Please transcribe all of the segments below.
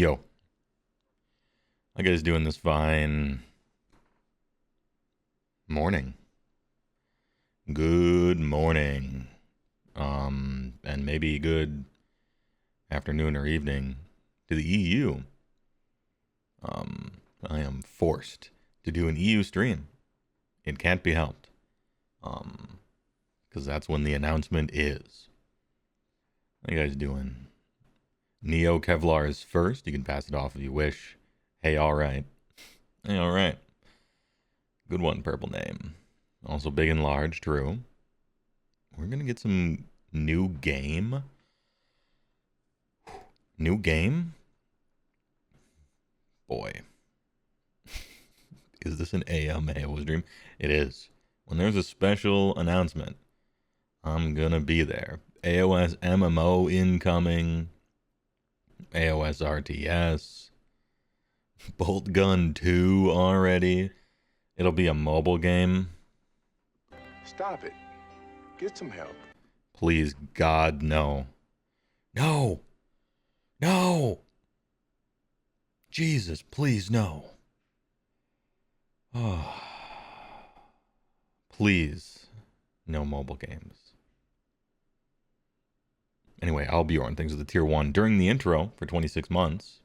Yo, how you guys doing this fine morning? Good morning. And maybe good afternoon or evening to the EU. I am forced to do an EU stream. It can't be helped. Because that's when the announcement is. How you guys doing? Neo Kevlar is first. You can pass it off if you wish. Hey, alright. Hey, alright. Good one, purple name. Also big and large, true. We're gonna get some new game. New game? Boy. Is this an Heywoah dream? It is. When there's a special announcement, I'm gonna be there. AOS MMO incoming. AOS RTS. Bolt Gun 2 already. It'll be a mobile game. Stop it. Get some help. Please, God, no. No! No! Jesus, please, no. Oh. Please, no mobile games. Anyway, Albiorn, thanks for the tier 1. During the intro for 26 months.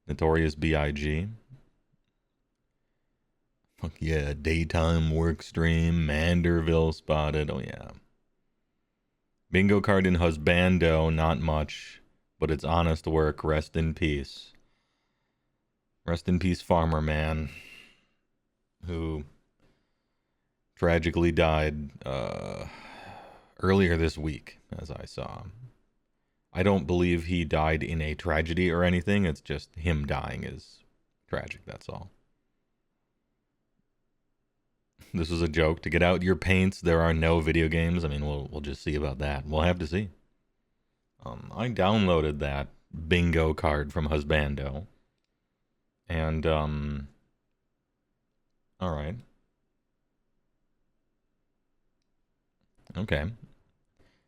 Notorious B.I.G. Fuck yeah, daytime work stream, Manderville spotted, oh yeah. Bingo card in Husbando, not much, but it's honest work, rest in peace. Rest in peace, Farmer Man, who tragically died earlier this week, as I saw. I don't believe he died in a tragedy or anything, it's just him dying is tragic, that's all. This was a joke. To get out your paints, there are no video games. I mean, we'll just see about that. We'll have to see. I downloaded that bingo card from Husbando. And, alright. Okay.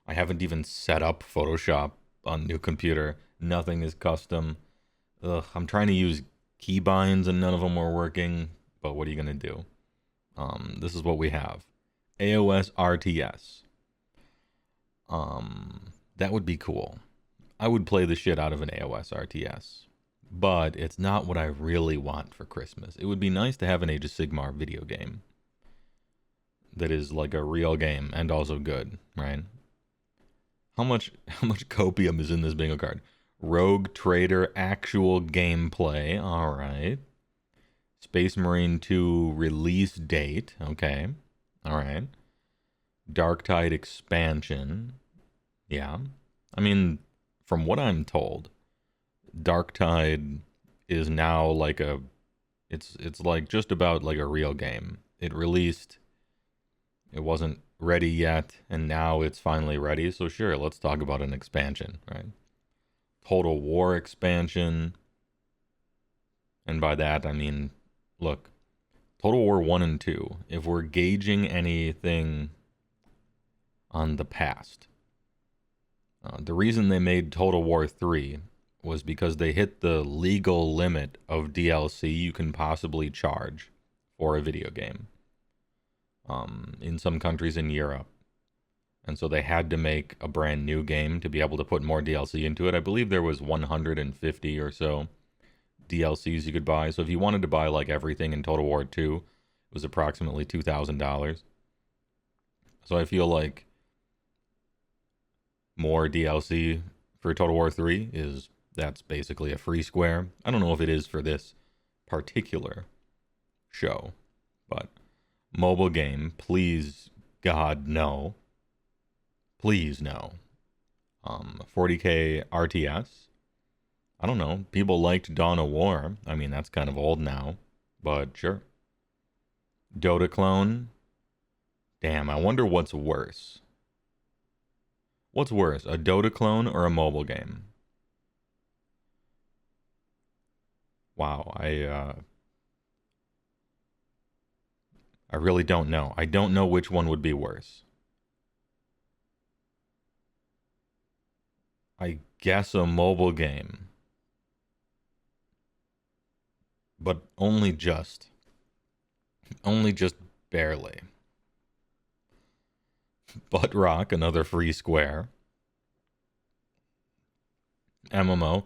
I haven't even set up Photoshop on new computer. Nothing is custom. Ugh, I'm trying to use keybinds and none of them were working. But what are you going to do? This is what we have. AOS RTS. That would be cool. I would play the shit out of an AOS RTS. But it's not what I really want for Christmas. It would be nice to have an Age of Sigmar video game. That is like a real game and also good, right? How much copium is in this bingo card? Rogue Trader actual gameplay. Alright. Space Marine 2 release date. Okay. Alright. Darktide expansion. Yeah. I mean, from what I'm told, Darktide is now like a... It's like just about like a real game. It released... It wasn't ready yet, and now it's finally ready. So sure, let's talk about an expansion, right? Total War expansion. And by that, I mean... Look, Total War 1 and 2, if we're gauging anything on the past, the reason they made Total War 3 was because they hit the legal limit of DLC you can possibly charge for a video game in some countries in Europe. And so they had to make a brand new game to be able to put more DLC into it. I believe there was 150 or so DLCs you could buy. So if you wanted to buy like everything in Total War 2, it was approximately $2,000. So I feel like more DLC for Total War 3 that's basically a free square. I don't know if it is for this particular show, but mobile game, please God no. Please no. 40k RTS. I don't know. People liked Dawn of War. I mean, that's kind of old now, but sure. Dota clone. Damn, I wonder what's worse. What's worse, a Dota clone or a mobile game? Wow, I really don't know. I don't know which one would be worse. I guess a mobile game. but only just. Only just barely. Butt Rock, another free square. MMO.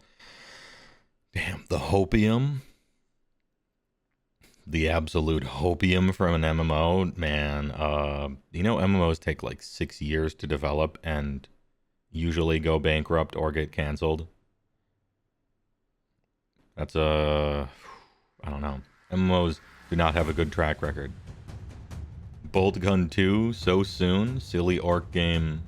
Damn, the hopium. The absolute hopium from an MMO. Man, you know MMOs take like 6 years to develop and usually go bankrupt or get canceled. That's I don't know. MMOs do not have a good track record. Bolt Gun 2, so soon. Silly orc game.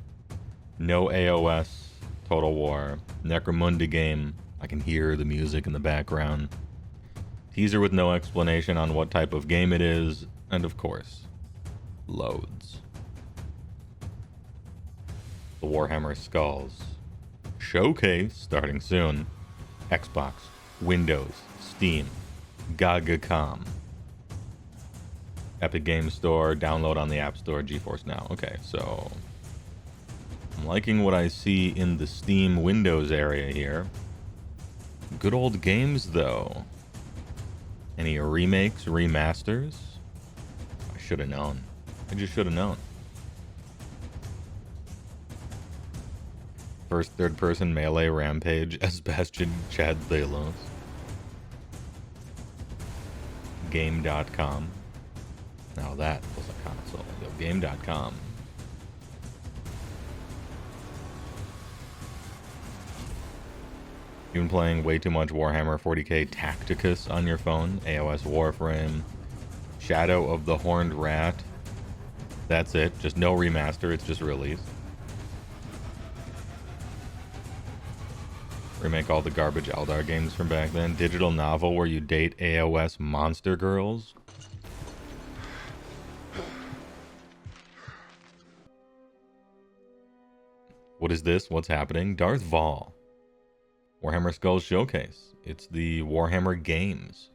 No AOS. Total War. Necromunda game. I can hear the music in the background. Teaser with no explanation on what type of game it is. And of course, loads. The Warhammer Skulls. Showcase starting soon. Xbox, Windows, Steam, GagaCom. Epic Games Store, download on the App Store, GeForce Now. Okay, so I'm liking what I see in the Steam Windows area here. Good old games, though. Any remakes, remasters? I should have known. I just should have known. First third-person melee rampage as Bastion Chad Thalos. Game.com. Now that was a console. Yo, Game.com. You've been playing way too much Warhammer 40k Tacticus on your phone. AOS Warframe. Shadow of the Horned Rat. That's it. Just no remaster. It's just released. Remake all the garbage Eldar games from back then. Digital novel where you date AOS monster girls. What is this? What's happening? Darth Vaul. Warhammer Skulls Showcase. It's the Warhammer games.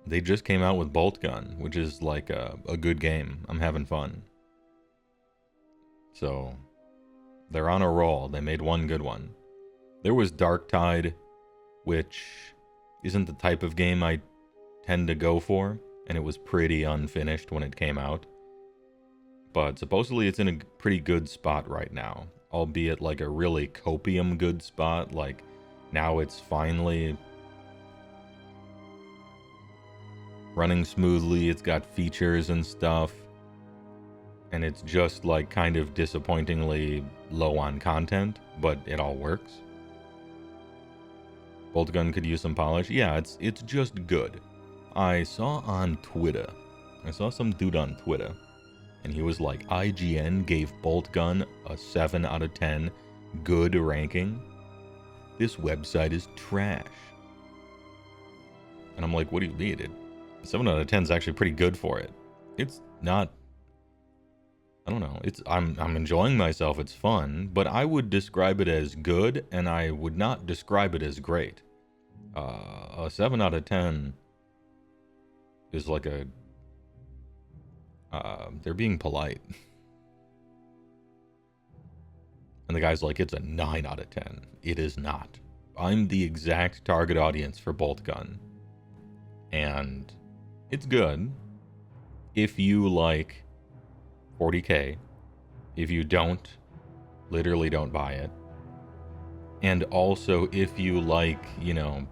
They just came out with Bolt Gun, which is like a good game. I'm having fun. So, they're on a roll. They made one good one. There was Darktide, which isn't the type of game I tend to go for, and it was pretty unfinished when it came out. But supposedly it's in a pretty good spot right now, albeit like a really copium good spot. Like now it's finally running smoothly, it's got features and stuff, and it's just like kind of disappointingly low on content, but it all works. Bolt Gun could use some polish. Yeah, it's just good. I saw on Twitter, I saw some dude on Twitter, and he was like, IGN gave Bolt Gun a 7 out of 10 good ranking. This website is trash. And I'm like, what do you mean? 7 out of 10 is actually pretty good for it. It's not, I don't know. I'm enjoying myself. It's fun, but I would describe it as good, and I would not describe it as great. A 7 out of 10 is like a, they're being polite. And the guy's like, it's a 9 out of 10. It is not. I'm the exact target audience for Bolt Gun. And it's good if you like 40k. If you don't, literally don't buy it. And also if you like, you know,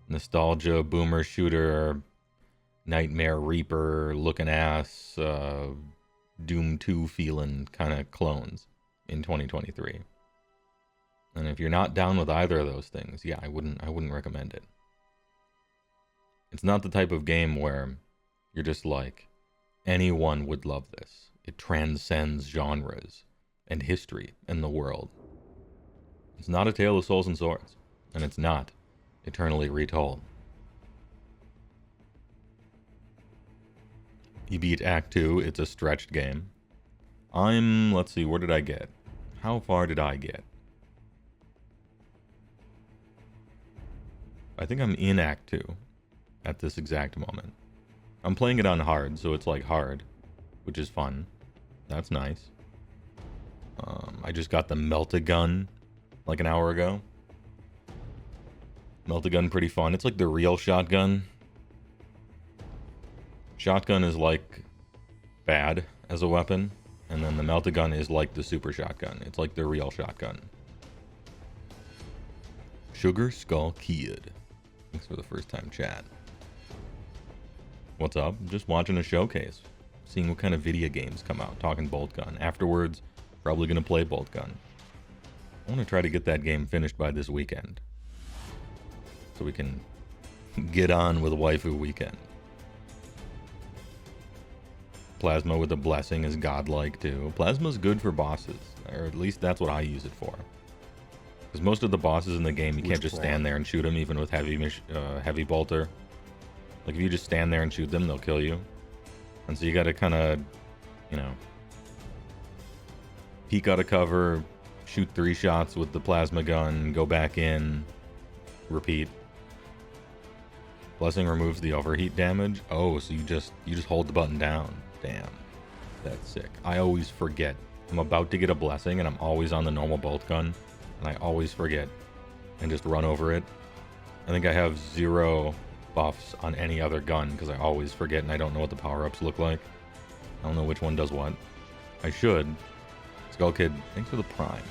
nostalgia, boomer shooter, Nightmare Reaper looking ass, Doom 2 feeling kind of clones in 2023. And if you're not down with either of those things, yeah, I wouldn't recommend it. It's not the type of game where you're just like, anyone would love this. It transcends genres and history and the world. It's not a Tale of Souls and Swords, and it's not eternally retold. You beat Act 2, it's a stretched game. Let's see, where did I get? How far did I get? I think I'm in Act 2 at this exact moment. I'm playing it on hard, so it's like hard, which is fun. That's nice. I just got the Melt-A-Gun like an hour ago. Melt-A-Gun pretty fun. It's like the real shotgun. Shotgun is like bad as a weapon, and then the Melt-A-Gun is like the super shotgun. It's like the real shotgun. Sugar Skull Kid. Thanks for the first time chat. What's up? Just watching a showcase. Seeing what kind of video games come out. Talking Bolt Gun. Afterwards, probably going to play Bolt Gun. I want to try to get that game finished by this weekend. So we can get on with Waifu Weekend. Plasma with a blessing is godlike too. Plasma's good for bosses. Or at least that's what I use it for. Because most of the bosses in the game, you can't just stand there and shoot them, even with heavy bolter. Like, if you just stand there and shoot them, they'll kill you. And so you gotta kind of, you know, peek out of cover, shoot 3 shots with the plasma gun, go back in, repeat. Blessing removes the overheat damage. Oh, so you just hold the button down. Damn, that's sick. I always forget. I'm about to get a blessing, and I'm always on the normal bolt gun, and I always forget and just run over it. I think I have 0 buffs on any other gun because I always forget and I don't know what the power-ups look like. I don't know which one does what. I should. Skull Kid, thanks for the prime.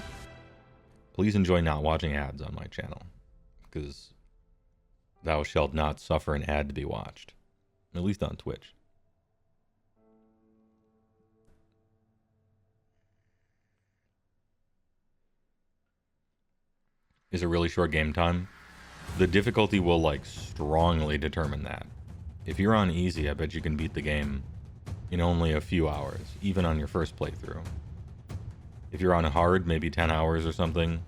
Please enjoy not watching ads on my channel, because thou shalt not suffer an ad to be watched. At least on Twitch. Is it really short game time? The difficulty will, like, strongly determine that. If you're on easy, I bet you can beat the game in only a few hours, even on your first playthrough. If you're on hard, maybe 10 hours or something.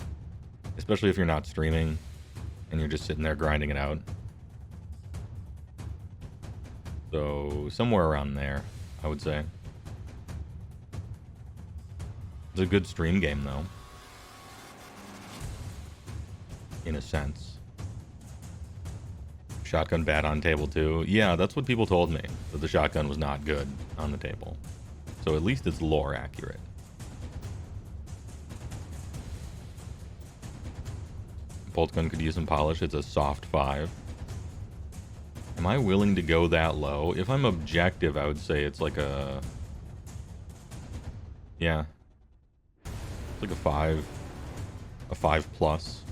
Especially if you're not streaming and you're just sitting there grinding it out. So, somewhere around there, I would say. It's a good stream game, though. In a sense. Shotgun bad on table too. Yeah, that's what people told me, that the shotgun was not good on the table. So at least it's lore accurate. Bolt gun could use some polish. It's a soft 5. Am I willing to go that low? If I'm objective, I would say it's like a... Yeah. It's like a 5. A 5 plus.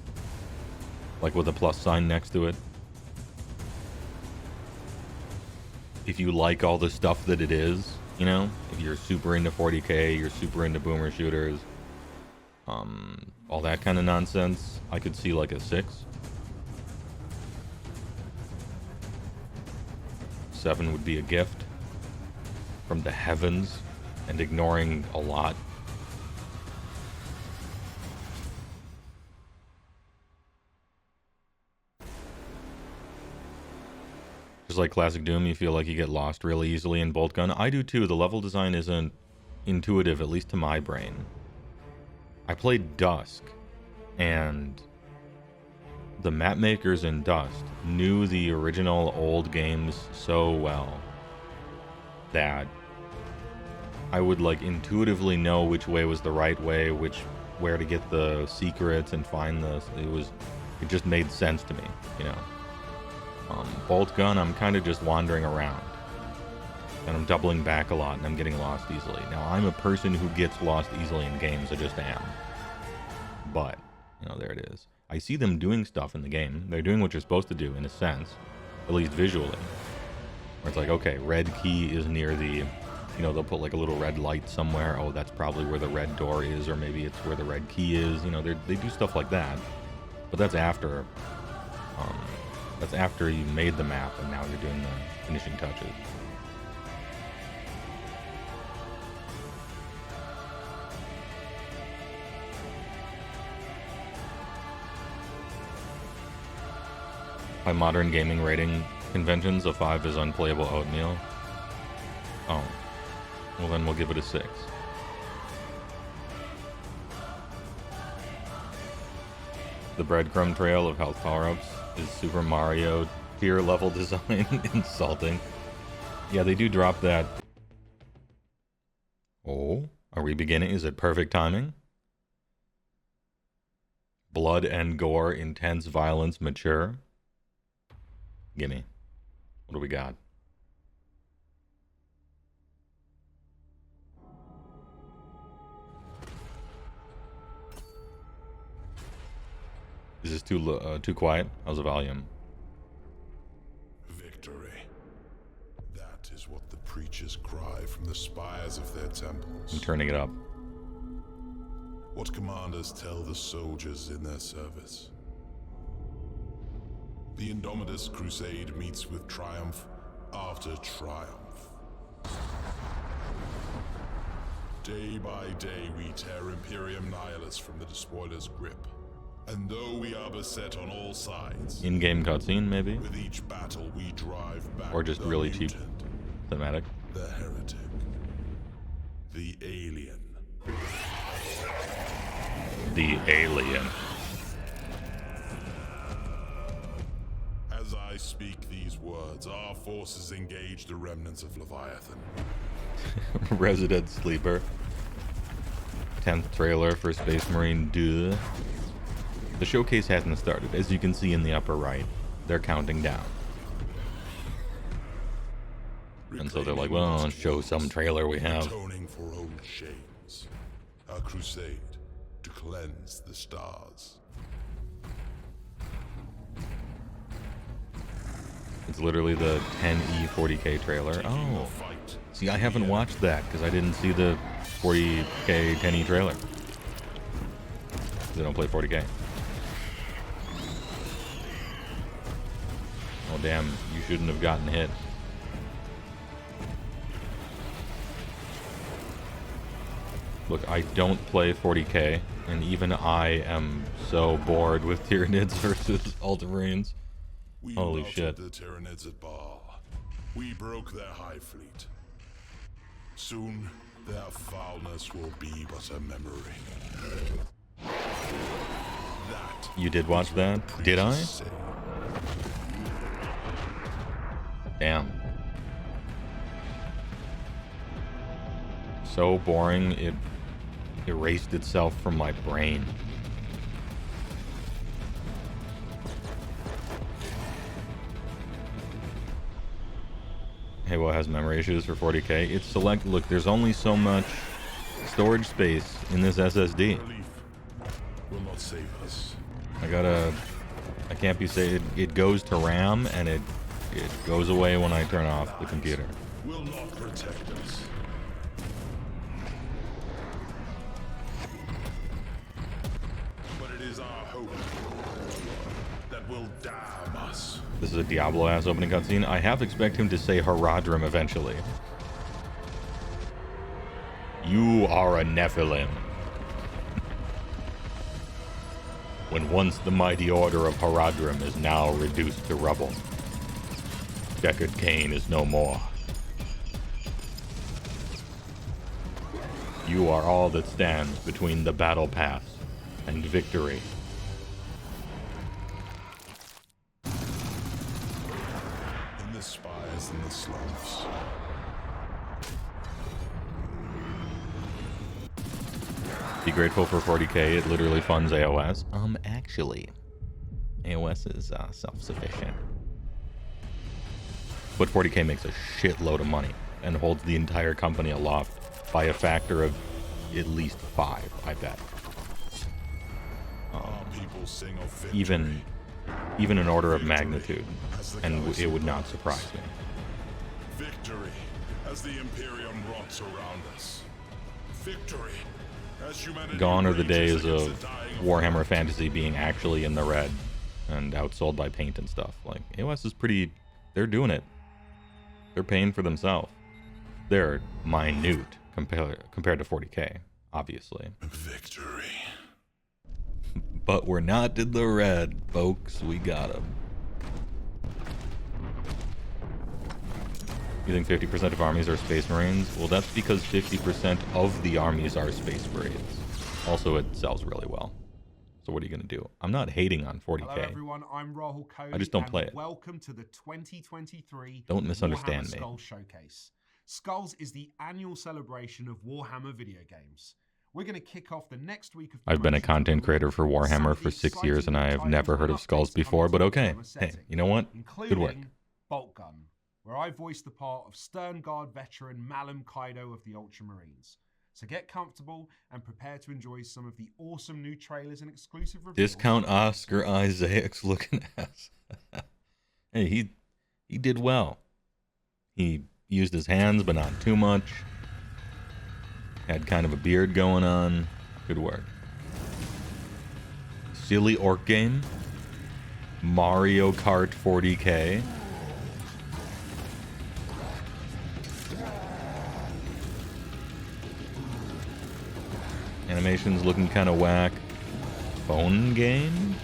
Like with a plus sign next to it. If you like all the stuff that it is, you know? If you're super into 40k, you're super into boomer shooters, all that kind of nonsense, I could see like a 6. 7 would be a gift from the heavens and ignoring a lot. Just like classic Doom, you feel like you get lost really easily in Bolt Gun. I do too. The level design isn't intuitive, at least to my brain. I played Dusk, and the map makers in Dust knew the original old games so well that I would like intuitively know which way was the right way, where to get the secrets and find the... It just made sense to me, you know. Bolt Gun, I'm kind of just wandering around. And I'm doubling back a lot, and I'm getting lost easily. Now, I'm a person who gets lost easily in games, I just am. But, you know, there it is. I see them doing stuff in the game. They're doing what you're supposed to do, in a sense. At least visually. Where it's like, okay, red key is near the... You know, they'll put like a little red light somewhere. Oh, that's probably where the red door is, or maybe it's where the red key is. You know, they do stuff like that. But that's after... That's after you made the map, and now you're doing the finishing touches. By modern gaming rating conventions, a 5 is unplayable oatmeal. Oh. Well, then we'll give it a 6. The breadcrumb trail of health power-ups is Super Mario tier level design. Insulting. Yeah, they do drop that. Oh, are we beginning? Is it perfect timing? Blood and gore, intense violence, mature. Gimme. What do we got? Is this too quiet? How's the volume? Victory. That is what the preachers cry from the spires of their temples. I'm turning it up. What commanders tell the soldiers in their service. The Indomitus crusade meets with triumph after triumph. Day by day we tear Imperium Nihilus from the despoiler's grip. And though we are beset on all sides, In-game cutscene, maybe? with each battle we drive back Or just the really cheap mutant, thematic. the heretic, the alien. The alien. As I speak these words, our forces engage the remnants of Leviathan. Resident Sleeper. 10th trailer for Space Marine 2. The showcase hasn't started. As you can see in the upper right, they're counting down. And so they're like, well, let's show some trailer we have. Atoning for old shames. A crusade to cleanse the stars. It's literally the 10E 40K trailer. Oh, see, I haven't watched that because I didn't see the 40K 10E trailer. They don't play 40K. Oh, damn, you shouldn't have gotten hit. Look, I don't play 40K, and even I am so bored with Tyranids versus Ultramarines. We Holy routed shit. the Tyranids at Baal. We broke their high fleet. Soon, their foulness will be but a memory. That You did watch that? Did I? say. Damn. So boring, it erased itself from my brain. Heywoah has memory issues for 40K. It's select. Look, there's only so much storage space in this SSD. Relief will not save us. I can't be saved. It goes to RAM and it goes away when I turn off the computer. Will not protect us. But it is our hope that will damn us. This is a Diablo-ass opening cutscene. I half expect him to say Haradrim eventually. You are a Nephilim. When once the mighty order of Haradrim is now reduced to rubble. Deckard Cain is no more. You are all that stands between the battle pass and victory. In the spires and the slums. Be grateful for 40K. It literally funds AOS. Actually, AOS is self-sufficient. But 40K makes a shitload of money and holds the entire company aloft by a factor of at least 5, I bet. Our people sing of victory. Even an order of magnitude, and it would not surprise me. Victory as the Imperium rots around us. Victory as humanity Gone are the rages days against of the dying of Warhammer Fantasy being actually in the red and outsold by paint and stuff. Like, AOS is pretty... They're doing it. They're paying for themselves. They're minute compared to 40K, obviously. victory. But we're not in the red, folks. We got them. You think 50% of armies are Space Marines? Well, that's because 50% of the armies are Space Marines. Also, it sells really well. So what are you going to do? I'm not hating on 40K. Hello everyone, I'm Rahul Kohli. I just don't play it. Welcome to the 2023 Don't misunderstand Warhammer me. Skulls Showcase. Skulls is the annual celebration of Warhammer video games. we're going to kick off the next week of I've been a promotions content with creator for some of Warhammer the for 6 years, and exciting I have titles never heard and of Skulls updates before, coming but to the okay. Warhammer Hey, setting, you know what? Good work. including Bolt Gun, where I voiced the part of Stern Guard veteran Malum Kaido of the Ultramarines. So get comfortable and prepare to enjoy some of the awesome new trailers and exclusive reveals. Discount Oscar Isaac's looking ass. Hey, he did well. He used his hands, but not too much. Had kind of a beard going on. Good work. Silly orc game. Mario Kart 40K. Animation's looking kind of whack. Phone game?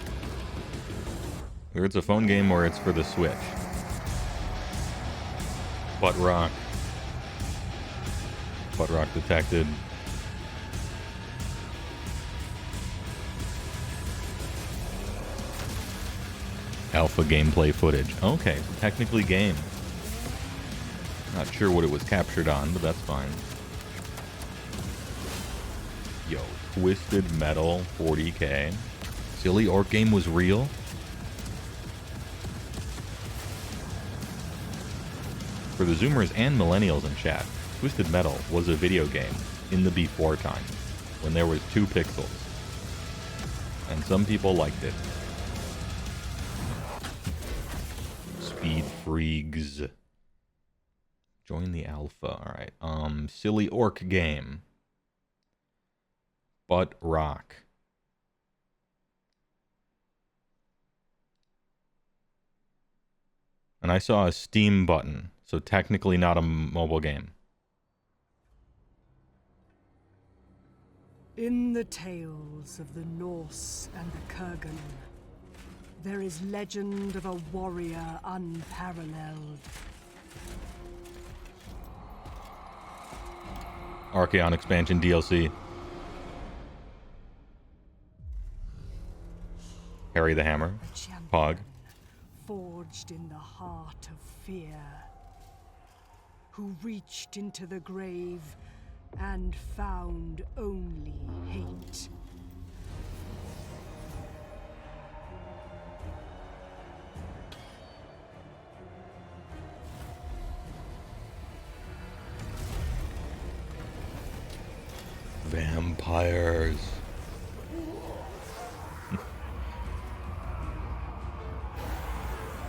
Either it's a phone game or it's for the Switch. Butt Rock. Butt Rock detected. Alpha gameplay footage. Okay, technically game. Not sure what it was captured on, but that's fine. Yo, Twisted Metal 40K. Silly orc game was real? For the Zoomers and Millennials in chat, Twisted Metal was a video game in the before time, when there was 2 pixels. And some people liked it. Speed Freaks. Join the alpha. Alright. Silly orc game. Butt Rock. And I saw a Steam button, so technically not a mobile game. In the tales of the Norse and the Kurgan, there is legend of a warrior unparalleled. Archeon expansion DLC. Harry the Hammer. A champion Pog. forged in the heart of fear, who reached into the grave and found only hate. Vampires.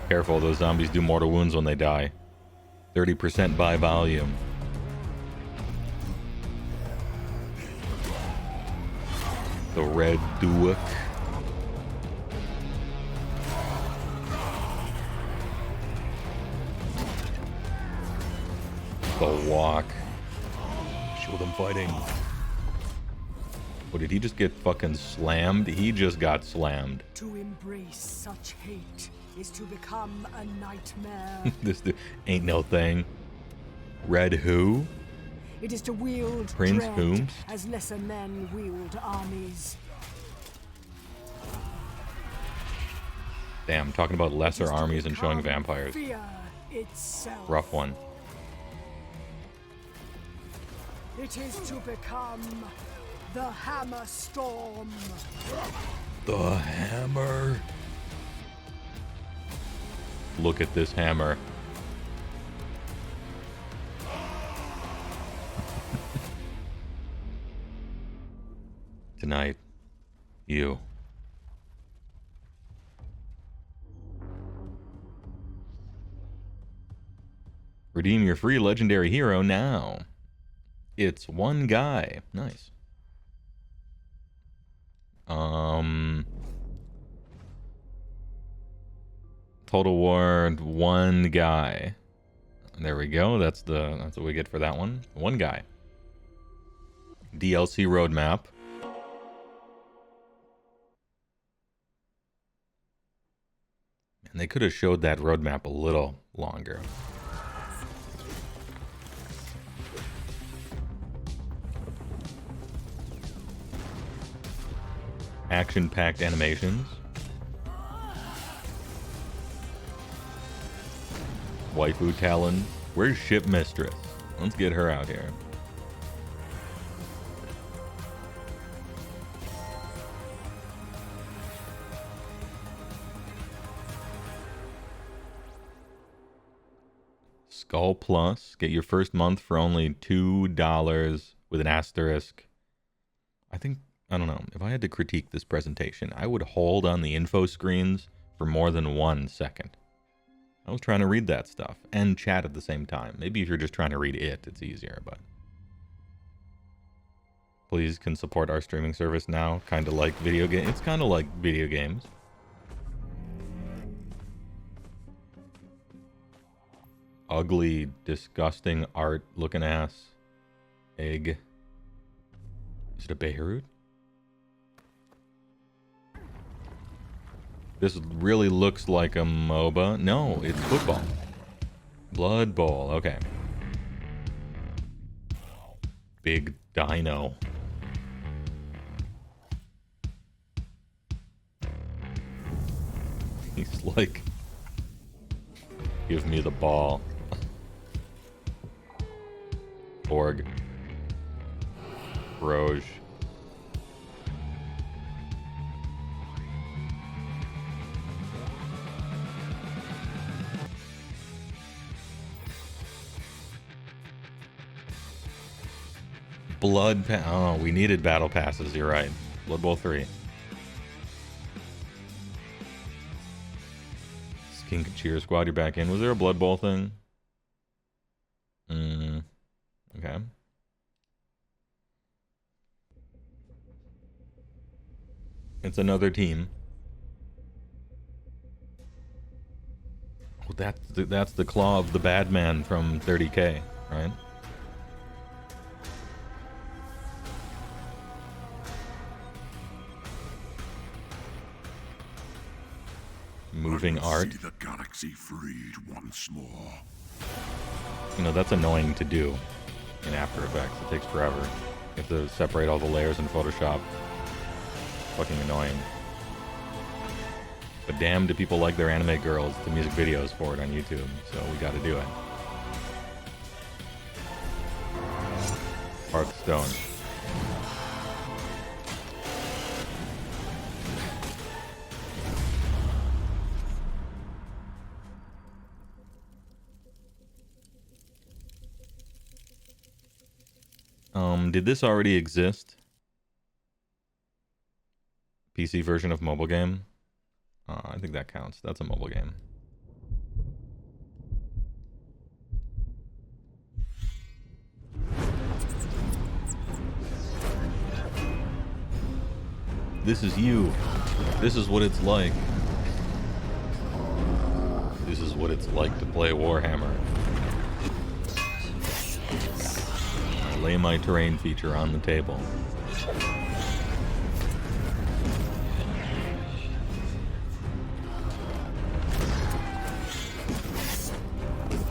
Careful, those zombies do mortal wounds when they die. 30% by volume. The Red Duke. The Walk. Show them fighting. What, did he just get fucking slammed? He just got slammed. To embrace such hate is to become a nightmare. This ain't no thing. Red who? It is to wield Prince dread Whomst? as lesser men wield armies. Damn, talking about It lesser is to armies and showing become vampires. Fear itself. Rough one. It is to become the Hammer Storm. The hammer. Look at this hammer. Tonight, you. Redeem your free legendary hero now. It's one guy. Nice. Total War, one guy. There we go. That's what we get for that one. One guy. DLC roadmap. And they could have showed that roadmap a little longer. Action-packed animations. Waifu Talon. Where's Ship Mistress? Let's get her out here. Skull Plus. Get your first month for only $2 with an asterisk. I don't know. If I had to critique this presentation, I would hold on the info screens for more than 1 second. I was trying to read that stuff and chat at the same time. Maybe if you're just trying to read it, it's easier, but... Please can support our streaming service now. Kind of like video game. It's kind of like video games. Ugly, disgusting art looking ass. Egg. Is it a Beirut? This really looks like a MOBA. No, it's football. Blood Bowl. Okay. Big dino. He's like, give me the ball. Borg. Roge. Oh, we needed battle passes. You're right. Blood Bowl 3. Skink Cheer Squad, you're back in. Was there a Blood Bowl thing? Okay. It's another team. Well, that's the claw of the bad man from 30K, right? Moving art. See the galaxy freed once more. You know, that's annoying to do in After Effects. It takes forever. You have to separate all the layers in Photoshop. Fucking annoying. But damn, do people like their anime girls, the music videos for it on YouTube. So we gotta do it. Hearthstone. Did this already exist? PC version of mobile game? I think that counts. That's a mobile game. This is you. This is what it's like. This is what it's like to play Warhammer. I lay my terrain feature on the table.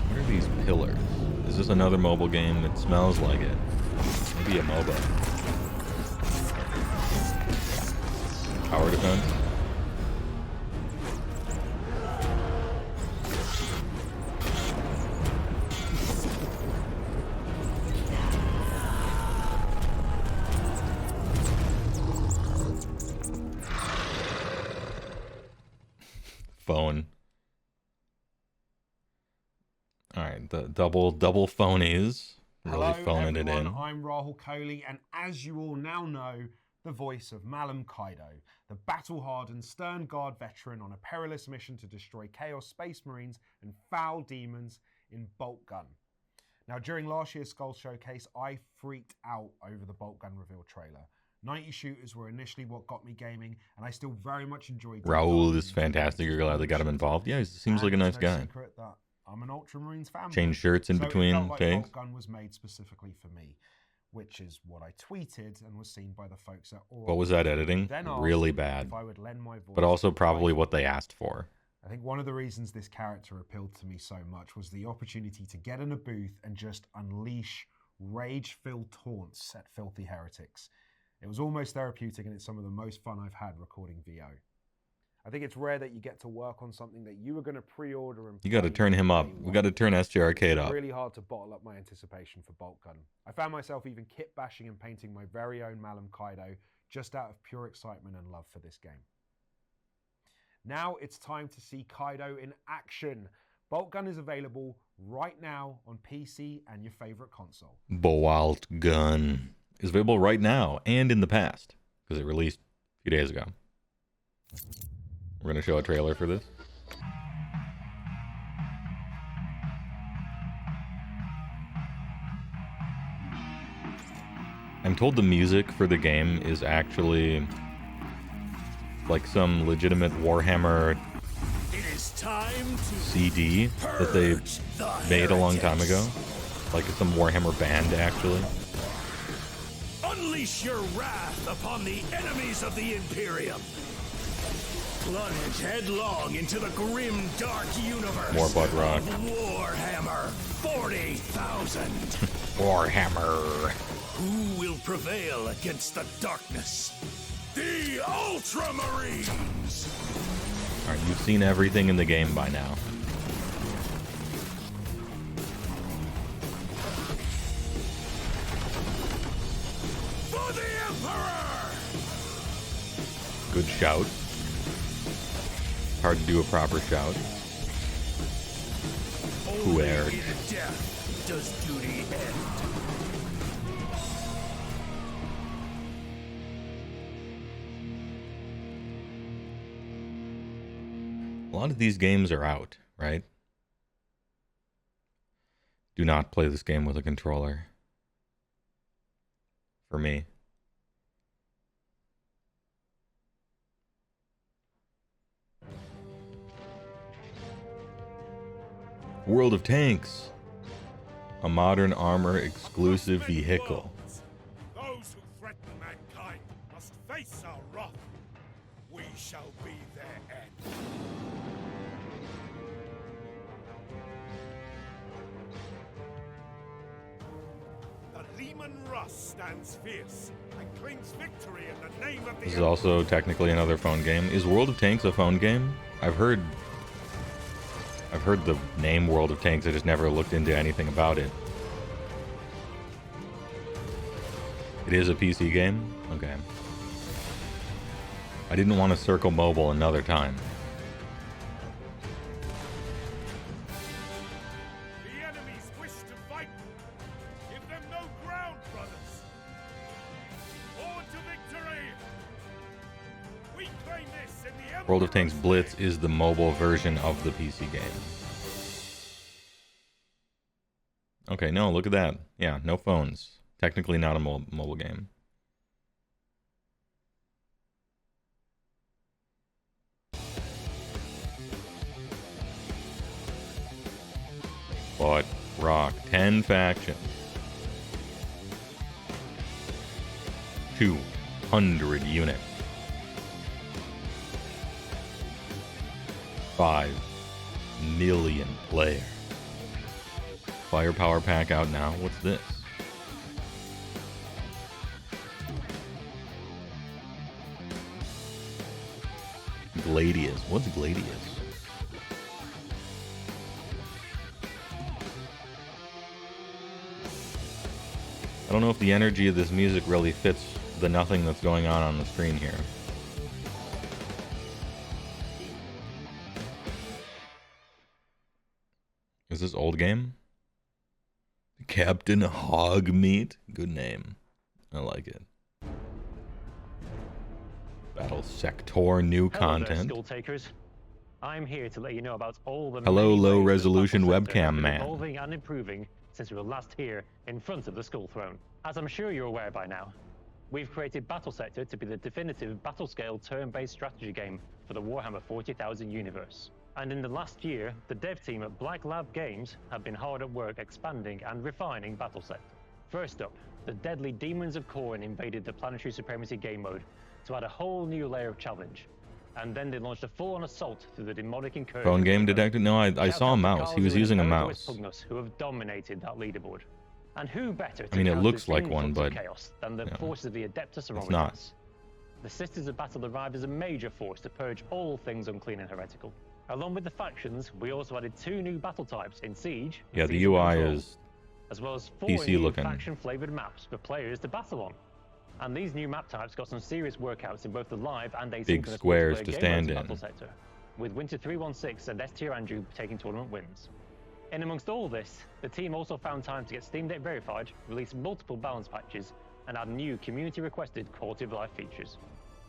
What are these pillars? Is this another mobile game? It smells like it. Maybe a MOBA. Tower defense. Phone. All right, the double phonies. Really phoning it in. I'm Rahul Kohli, and as you all now know, the voice of Malum Kaido, the battle-hardened Stern Guard veteran on a perilous mission to destroy Chaos Space Marines and foul demons in Bolt Gun. Now, during last year's Skull Showcase, I freaked out over the Bolt Gun reveal trailer. 90 shooters were initially what got me gaming, and I still very much enjoyed Raul is fantastic. You're glad they got him involved. Yeah, he seems like a nice guy. Secret that I'm an Ultramarines fan. Change shirts in between it felt like takes. Bolt Gun was made specifically for me, which is what I tweeted and was seen by the folks at Oral. What was that editing? Then asked really bad. if I would lend my voice But also to probably Kaido. what they asked for. I think one of the reasons this character appealed to me so much was the opportunity to get in a booth and just unleash rage-filled taunts at filthy heretics. It was almost therapeutic, and it's some of the most fun I've had recording VO. I think it's rare that you get to work on something that you were going to pre-order and You got to play turn him up. day We one. got to turn SG Arcade It's up. really hard to bottle up my anticipation for Bolt Gun. I found myself even kit bashing and painting my very own Malum Kaido just out of pure excitement and love for this game. Now it's time to see Kaido in action. Bolt Gun is available right now on PC and your favorite console. Boalt Gun is available right now and in the past because it released a few days ago. We're going to show a trailer for this. I'm told the music for the game is actually like some legitimate Warhammer CD that they made a long time ago. Like some Warhammer band, actually. Unleash your wrath upon the enemies of the Imperium. Plunge headlong into the grim, dark universe More Bud Rock. of Warhammer 40,000. Warhammer. Who will prevail against the darkness? The Ultramarines! Alright, you've seen everything in the game by now. For the Emperor! Good shout. Hard to do a proper shout. Only Weird. in death does duty end. A lot of these games are out, right? Do not play this game with a controller. For me. World of Tanks. A modern armor exclusive vehicle. Those who threaten mankind must face our wrath. We shall be their end. The Lehman Russ stands fierce and claims victory in the name of the This is also technically another phone game. Is World of Tanks a phone game? I've heard the name World of Tanks. I just never looked into anything about it. It is a PC game? Okay. I didn't want to circle mobile another time. The enemies wish to fight. Give them no ground, brothers. Forward to victory. We claim this in the World of Tanks Emperor's Blitz name. is the mobile version of the PC game. Okay, no, look at that. Yeah, no phones. Technically not a mobile game. But rock 10 factions. 200 units. 5 million players. Firepower pack out now. What's this? Gladius. What's Gladius? I don't know if the energy of this music really fits the nothing that's going on the screen here. Is this old game? Captain Hogmeat? Good name. I like it. Battle Sector new content. Hello there, Skulltakers. I'm here to let you know about all the Hello, many low ways that resolution Battle Sector webcam has been man. evolving and improving since we were last here in front of the Skull Throne. As I'm sure you're aware by now, we've created Battle Sector to be the definitive battle-scale turn-based strategy game for the Warhammer 40,000 universe. And in the last year, the dev team at Black Lab Games have been hard at work expanding and refining Battle Sector. First up, the deadly Demons of Khorne invaded the Planetary Supremacy game mode to add a whole new layer of challenge. And then they launched a full-on assault through the demonic incursion. Phone game mode. detected? No, I Shout saw out a to mouse. He was Karlsruhe and using a Erebus mouse. Pugnus, who have dominated that leaderboard. And who better to I mean, it counter looks this like influx one, of but, chaos than the you know, forces of the Adeptus it's not. Aromatus. The Sisters of Battle arrived as a major force to purge all things unclean and heretical. Along with the factions, we also added 2 new battle types in Siege. and Yeah, the Siege of UI Control, is as well as 4 PC new looking. faction-flavored maps for players to battle on. And these new map types got some serious workouts in both the live and asynchronous Big squares multiplayer to game stand modes of in. Battle Sector, with Winter 316 and S Tier Andrew taking tournament wins. In amongst all this, the team also found time to get Steam Deck verified, release multiple balance patches, and add new community-requested quality of life features.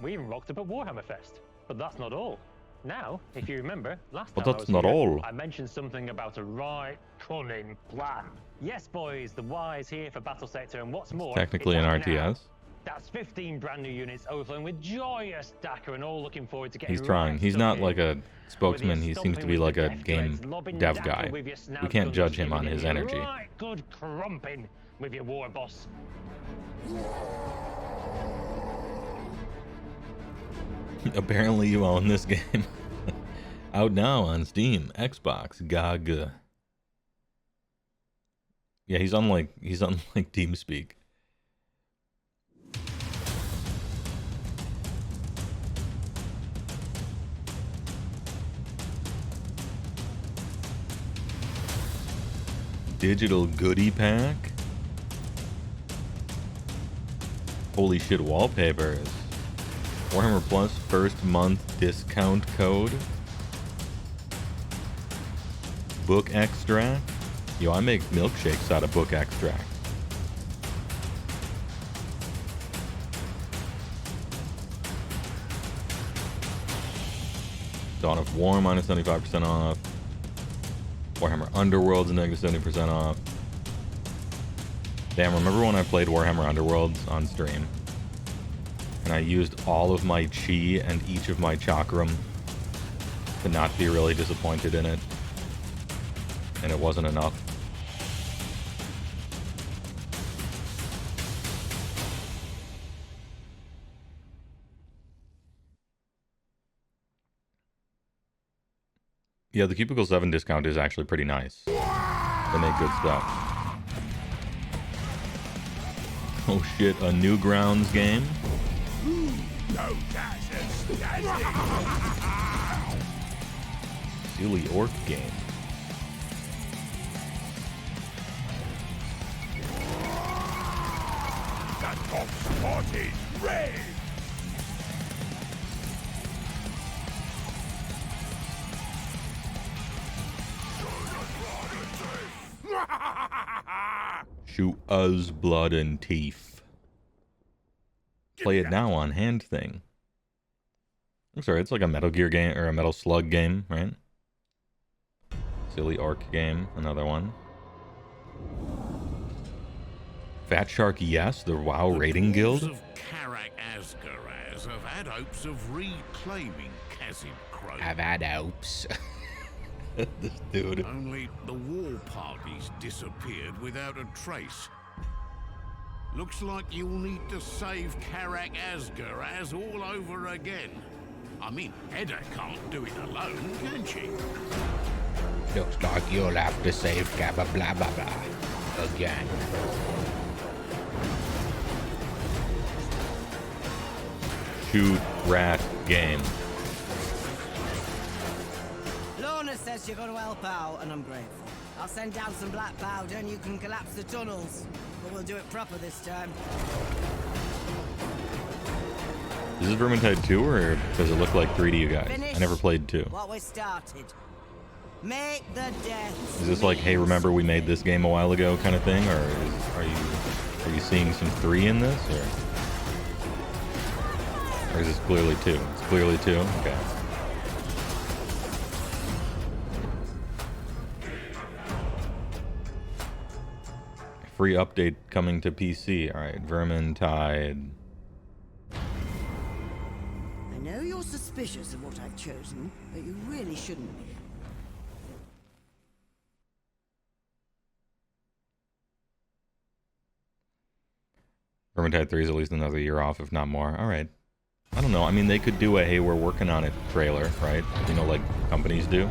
We even rocked up at Warhammer Fest. But that's not all. Now, if you remember, last But time that's I was not here, all. I mentioned something about a right cunning plan. Yes, boys, the Y is here for Battle Sector, and what's more, Technically it's an out now. RTS. That's 15 brand new units overflowing with joyous Dakar and all looking forward to getting He's trying. right He's stuck not in. like a spokesman. Whether He you're seems to stomping be with like the a death game dreads, lobbing dev Dakar guy. with your We snub can't guns, judge him giving on it his a energy. Right good crumping with your war boss. Apparently you own this game. Out now on Steam, Xbox, GOG. Yeah, he's on like TeamSpeak. Digital goodie pack. Holy shit, wallpapers. Warhammer Plus first month discount code. Book extract. Yo, I make milkshakes out of book extract. Dawn of War minus 75% off. Warhammer Underworld's negative 70% off. Damn, remember when I played Warhammer Underworlds on stream? And I used all of my chi and each of my chakram to not be really disappointed in it. And it wasn't enough. Yeah, the Cubicle 7 discount is actually pretty nice. They make good stuff. Oh shit, a Newgrounds game? Silly orc game. The top spot is red! Shoot us blood and teeth. Play it now on hand thing. I'm sorry, it's like a Metal Gear game or a Metal Slug game, right? Silly orc game, another one. Fat Shark, yes, the WoW Rating Guild. of Karak Asgaraz have had hopes of reclaiming Kazim Crow. I've had hopes. This dude. Only the war parties disappeared without a trace. Looks like you'll need to save Karak Asgaraz all over again. I mean, Edda can't do it alone, can she? Looks like you'll have to save Gabba blah blah blah again. Shoot rat game. Lorna says you're going to help out, and I'm grateful. I'll send down some black powder and you can collapse the tunnels. But we'll do it proper this time. Is this Vermintide 2 or does it look like 3 to you guys? Finish I never played 2. what we started. Make the death. Is this like, hey, remember we made this game a while ago kind of thing? Or are you seeing some 3 in this? Or is this clearly 2? It's clearly 2? Okay. Free update coming to PC. Alright, Vermintide. I know you're suspicious of what I've chosen, but you really shouldn't be. Vermintide 3 is at least another year off, if not more. Alright. I don't know. I mean, they could do a, hey, we're working on it trailer, right? You know, like companies do.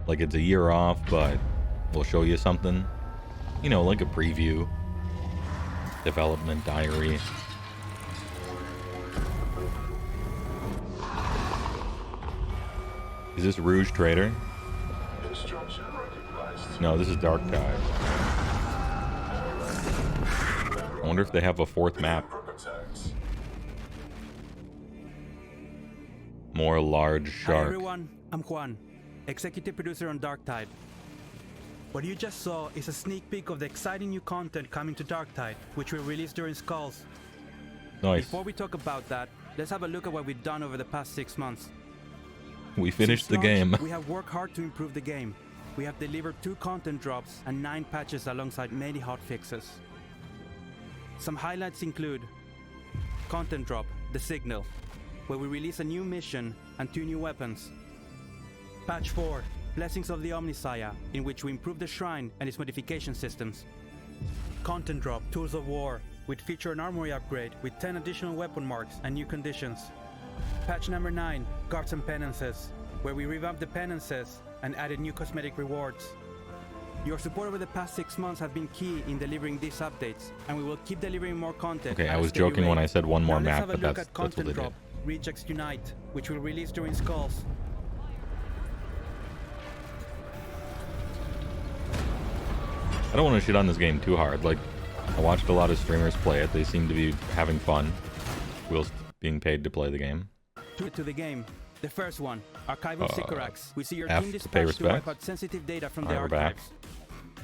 Like, it's a year off, but we'll show you something. You know, like a preview. Development diary. Is this Rouge Trader? No, this is Dark Tide. I wonder if they have a 4th map. More large Hi shark. everyone, I'm Juan. executive producer on Darktide. What you just saw is a sneak peek of the exciting new content coming to Darktide, which will release during Skulls. Nice. Before we talk about that, let's have a look at what we've done over the past 6 months. We finished Since the game. launch, we have worked hard to improve the game. We have delivered 2 content drops and 9 patches alongside many hotfixes. Some highlights include content drop, The Signal, where we release a new mission and 2 new weapons. Patch 4, Blessings of the Omnissiah, in which we improve the shrine and its modification systems. Content drop, Tools of War, which feature an armory upgrade with 10 additional weapon marks and new conditions. Patch number 9, Guards and Penances, where we revamped the penances and added new cosmetic rewards. Your support over the past 6 months has been key in delivering these updates, and we will keep delivering more content. Okay, I was joking when I said one more map, but that's what they did. Rejects Unite, which will release during Skulls. I don't want to shit on this game too hard. Like, I watched a lot of streamers play it. They seem to be having fun whilst being paid to play the game. To the game. The first one, Archival Sycorax. We see your F team to pay dispatched to wipe respects. out sensitive data from the Alright, we're back. archives.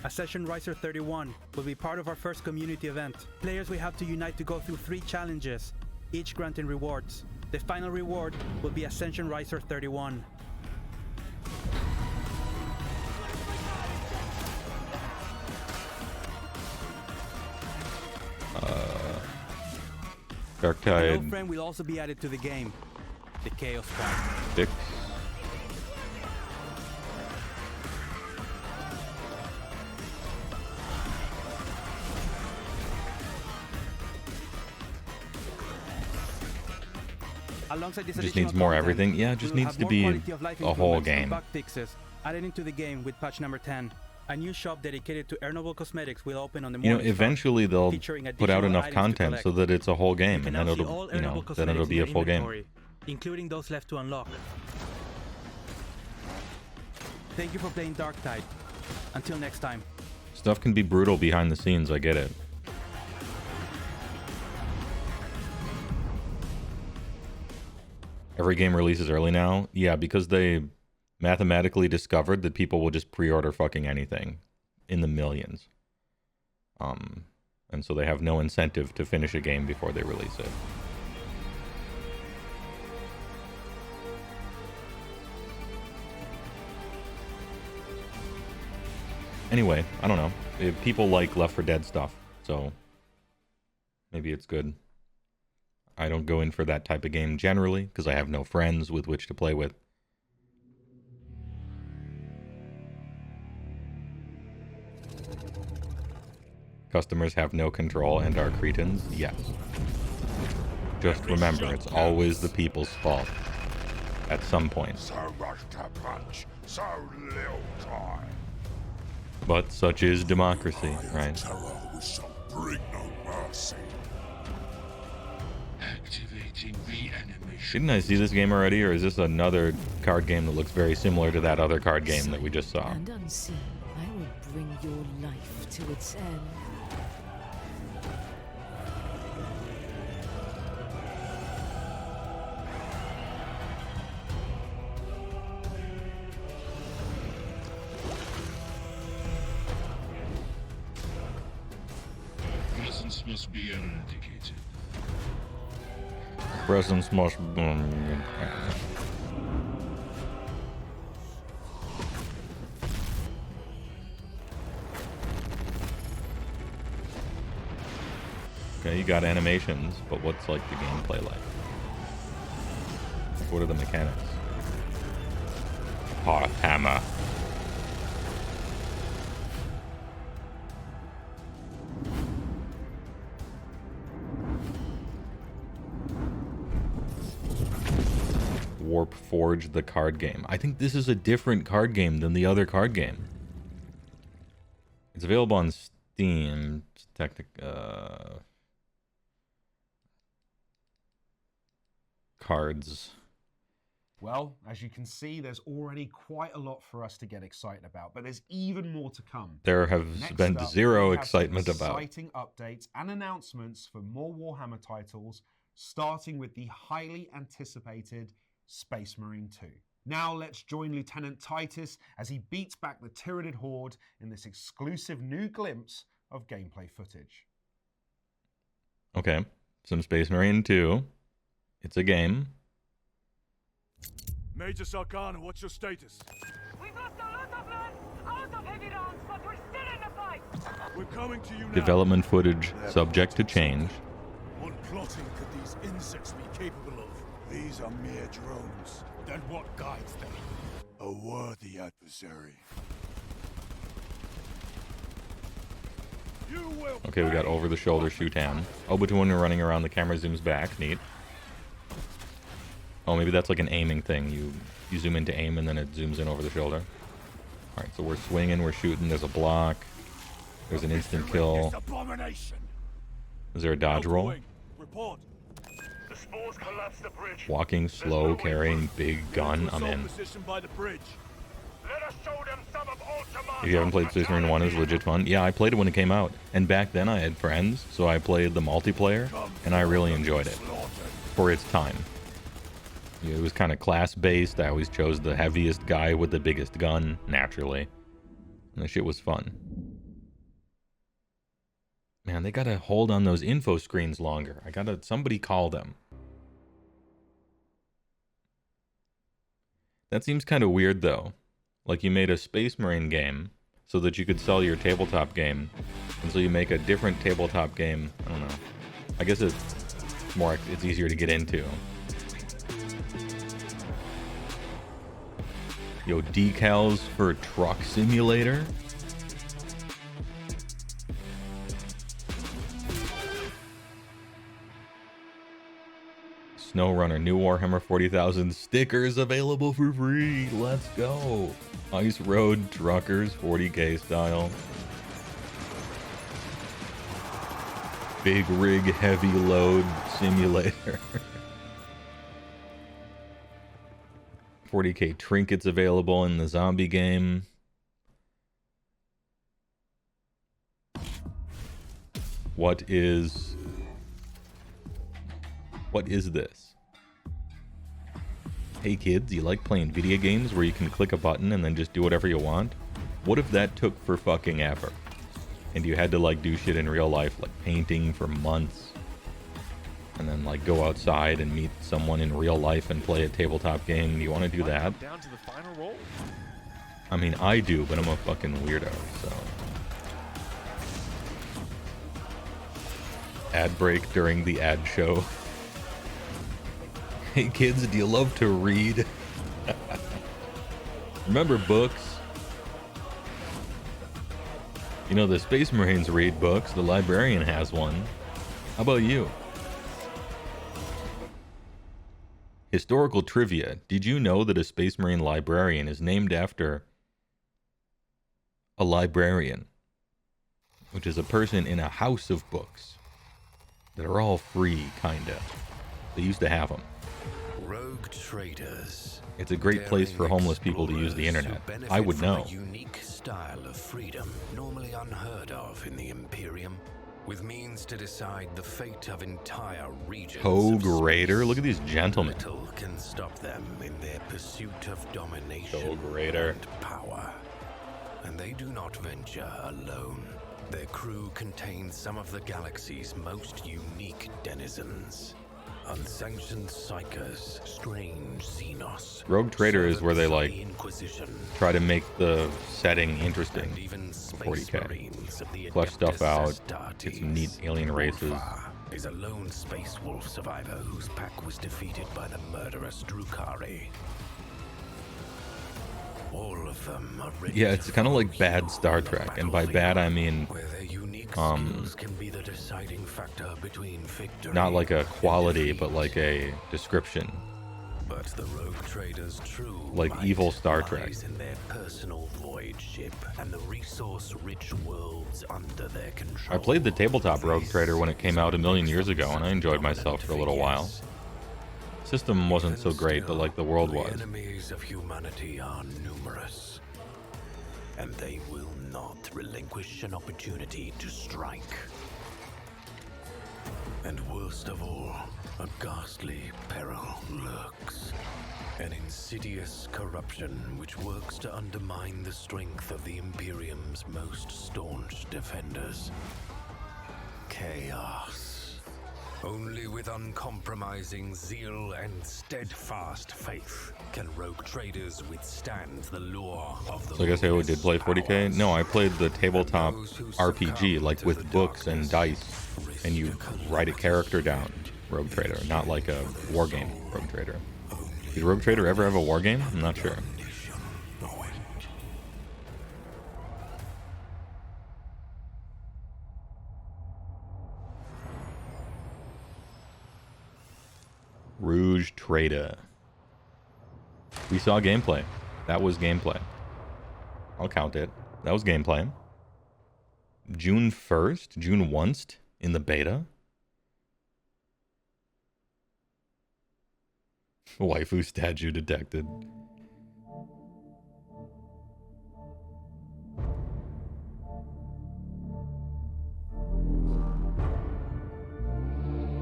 Ascension Riser 31 will be part of our first community event. Players will have to unite to go through 3 challenges, each granting rewards. The final reward will be Ascension Riser 31. Darktide. An old friend will also be added to the game, the Chaos Pack. Dick. Alongside this Just needs more everything. Yeah, it just needs to be a whole game. Bug fixes added into the game with patch number 10. A new shop dedicated to earnable cosmetics will open on the morning. Eventually they'll put out enough content so that it's a whole game, and then it'll, then it'll be a full game. Including those left to unlock. Thank you for playing Darktide. Until next time. Stuff can be brutal behind the scenes, I get it. Every game releases early now? Yeah, because they mathematically discovered that people will just pre-order fucking anything in the millions. And so they have no incentive to finish a game before they release it. Anyway, I don't know. People like Left 4 Dead stuff, so maybe it's good. I don't go in for that type of game generally, because I have no friends with which to play with. Customers have no control and are cretins? Yes. Just remember, it's always the people's fault. At some point. So much to punch, so little time. But such is democracy, right? Bring no mercy. Activating reanimation. Didn't I see this game already, or is this another card game that looks very similar to that other card game that we just saw? And unseen, I will bring your life to its end. Presence must be eradicated. Presence must be... Okay, you got animations, but what's like the gameplay like? What are the mechanics? Warhammer. Warp Forge, the card game. I think this is a different card game than the other card game. It's available on Steam. Cards. Well, as you can see, there's already quite a lot for us to get excited about, but there's even more to come. There has been zero excitement about. Exciting updates and announcements for more Warhammer titles, starting with the highly anticipated Space Marine 2. Now let's join Lieutenant Titus as he beats back the Tyranid horde in this exclusive new glimpse of gameplay footage. Okay, some Space Marine 2. It's a game. Major Sarkana, what's your status? We've lost a lot of men out of heavy rounds, but we're still in the fight. We're coming to you now. Development footage subject to change. What plotting could these insects be capable of? These are mere drones. Then what guides them? A worthy adversary. You will. Okay, we got over-the-shoulder shoot-ham. Oh, but when you're running around, the camera zooms back. Neat. Oh, maybe that's like an aiming thing. You zoom into aim, and then it zooms in over the shoulder. All right, so we're swinging, we're shooting. There's a block. There's an instant kill. Is there a dodge roll? Report. The spores collapse the bridge. Walking slow, carrying big gun. I'm in. By the bridge. Let us show them some of If you haven't played Space Marine 1, it's legit fun. Yeah, I played it when it came out. And back then I had friends, so I played the multiplayer, and I really enjoyed it. For its time. It was kind of class-based. I always chose the heaviest guy with the biggest gun, naturally. And the shit was fun. Man, they gotta hold on those info screens longer. Somebody call them. That seems kind of weird, though. Like, you made a Space Marine game so that you could sell your tabletop game. And so you make a different tabletop game. I don't know. I guess it's easier to get into. Yo, decals for Truck Simulator? SnowRunner, new Warhammer 40,000 stickers available for free. Let's go. Ice Road Truckers, 40k style. Big rig heavy load simulator. 40k trinkets available in the zombie game. What is this? Hey kids, you like playing video games where you can click a button and then just do whatever you want? What if that took for fucking ever? And you had to like do shit in real life, like painting for months. And then like go outside and meet someone in real life and play a tabletop game. You want to do that? Down to the final roll? I mean, I do, but I'm a fucking weirdo, so. Ad break during the ad show. Hey kids, do you love to read? Remember books? You know, the Space Marines read books. The librarian has one. How about you? Historical trivia. Did you know that a Space Marine librarian is named after a librarian? Which is a person in a house of books that are all free, kinda. They used to have them. Rogue traders. It's a great place for homeless people to use the internet. I would know. A unique style of freedom, normally unheard of in the Imperium, with means to decide the fate of entire regions. Rogue Raider, look at these gentlemen. Little can stop them in their pursuit of domination and power. And they do not venture alone. Their crew contains some of the galaxy's most unique denizens. Unsanctioned psychers, strange Xenos. Rogue Trader is where they like try to make the setting interesting. 40k. Flesh stuff out. It's neat alien races. Is a lone space wolf survivor whose pack was defeated by the murderous Drukari. All of them are ready. Yeah, it's kind of like bad Star Trek, and by bad I mean can be the deciding factor between victory not like a quality, but like a description. But the Rogue Traders' true like evil Star Trek. In their personal void ship and the resource-rich worlds under their control. I played the tabletop Rogue Trader when it came out a million years ago, and I enjoyed myself for a little while. System wasn't so great, but like the world was. The enemies of humanity are numerous, and they will not relinquish an opportunity to strike. And worst of all, a ghastly peril lurks. An insidious corruption which works to undermine the strength of the Imperium's most staunch defenders. Chaos. Only with uncompromising zeal and steadfast faith can rogue traders withstand the lure of the... So I guess I did play 40k? No, I played the tabletop RPG, like with books and dice, and you write a character down, Rogue Trader, not like a war game Rogue Trader. Did Rogue Trader ever have a war game? I'm not sure. Rouge Trader. We saw gameplay. That was gameplay. I'll count it. That was gameplay. June 1st? June 1st? In the beta? Waifu statue detected.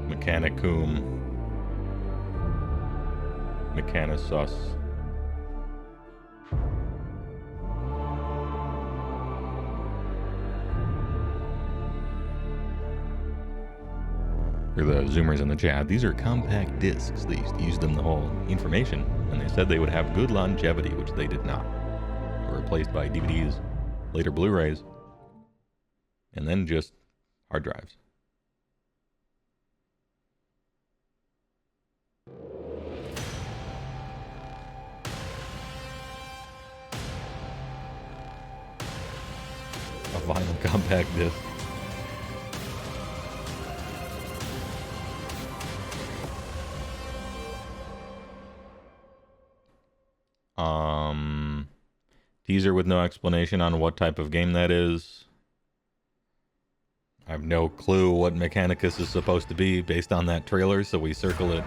Mechanicum. Mechanisus. For the zoomers in the chat, these are compact discs. They used to use them to hold information, and they said they would have good longevity, which they did not. They were replaced by DVDs, later Blu-rays, and then just hard drives. A vinyl compact disc. Teaser with no explanation on what type of game that is. I have no clue what Mechanicus is supposed to be based on that trailer, so we circle it.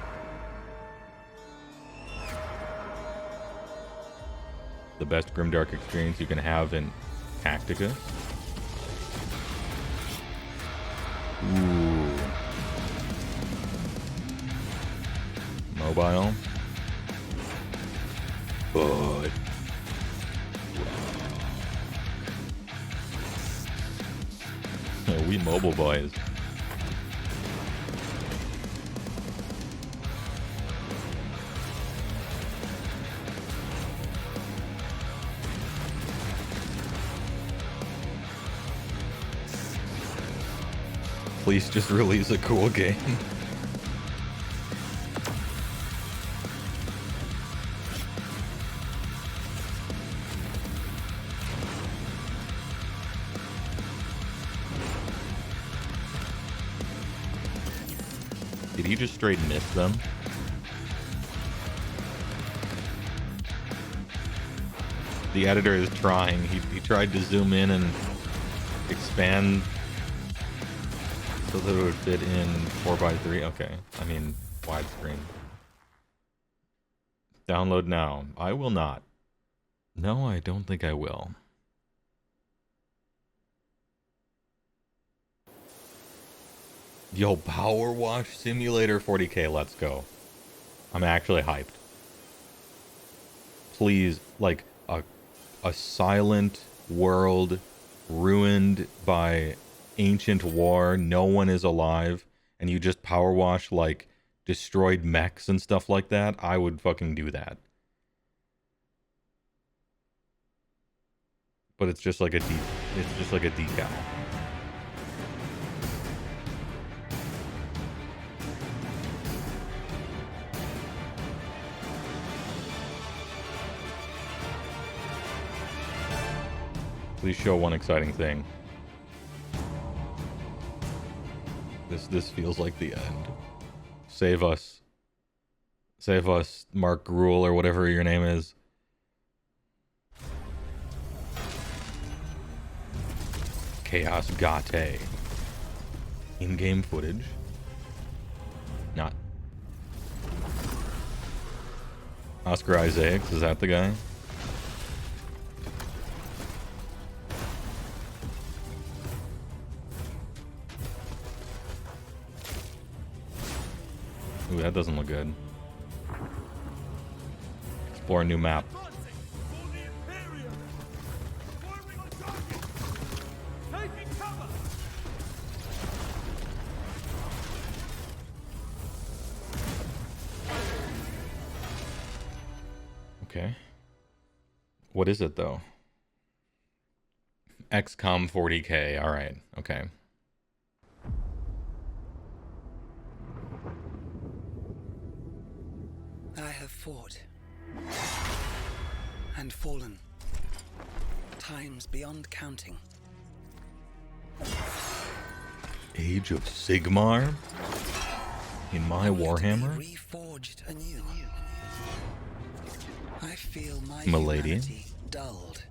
The best grimdark experience you can have in Tactica. Ooh. Mobile. But we mobile boys. Please just release a cool game. Did he just straight miss them? The editor is trying. He tried to zoom in and expand so that it would fit in 4:3. Okay. I mean, widescreen. Download now. I will not. No, I don't think I will. Yo, Power Wash Simulator 40k, let's go. I'm actually hyped. Please, like a silent world ruined by ancient war, no one is alive, and you just power wash like destroyed mechs and stuff like that. I would fucking do that. But it's just like a decal. Please show one exciting thing. This feels like the end. Save us. Save us, Mark Gruel, or whatever your name is. Chaos Gate. In-game footage. Not. Oscar Isaacs, is that the guy? Ooh, that doesn't look good. for a new map. Okay. What is it though? XCOM 40K. All right. Okay. I have fought and fallen times beyond counting. Age of Sigmar in my Warhammer. Reforged anew. I feel my Milady. humanity dulled.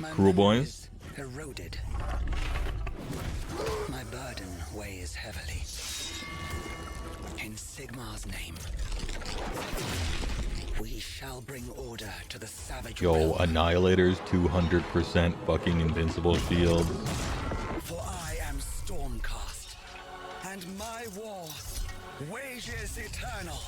My Cruel Boys. Eroded. My burden weighs heavily. In Sigmar's name, we shall bring order to the savage Yo, realm. Annihilator's 200% fucking invincible shield. For I am Stormcast, and my war wages eternal.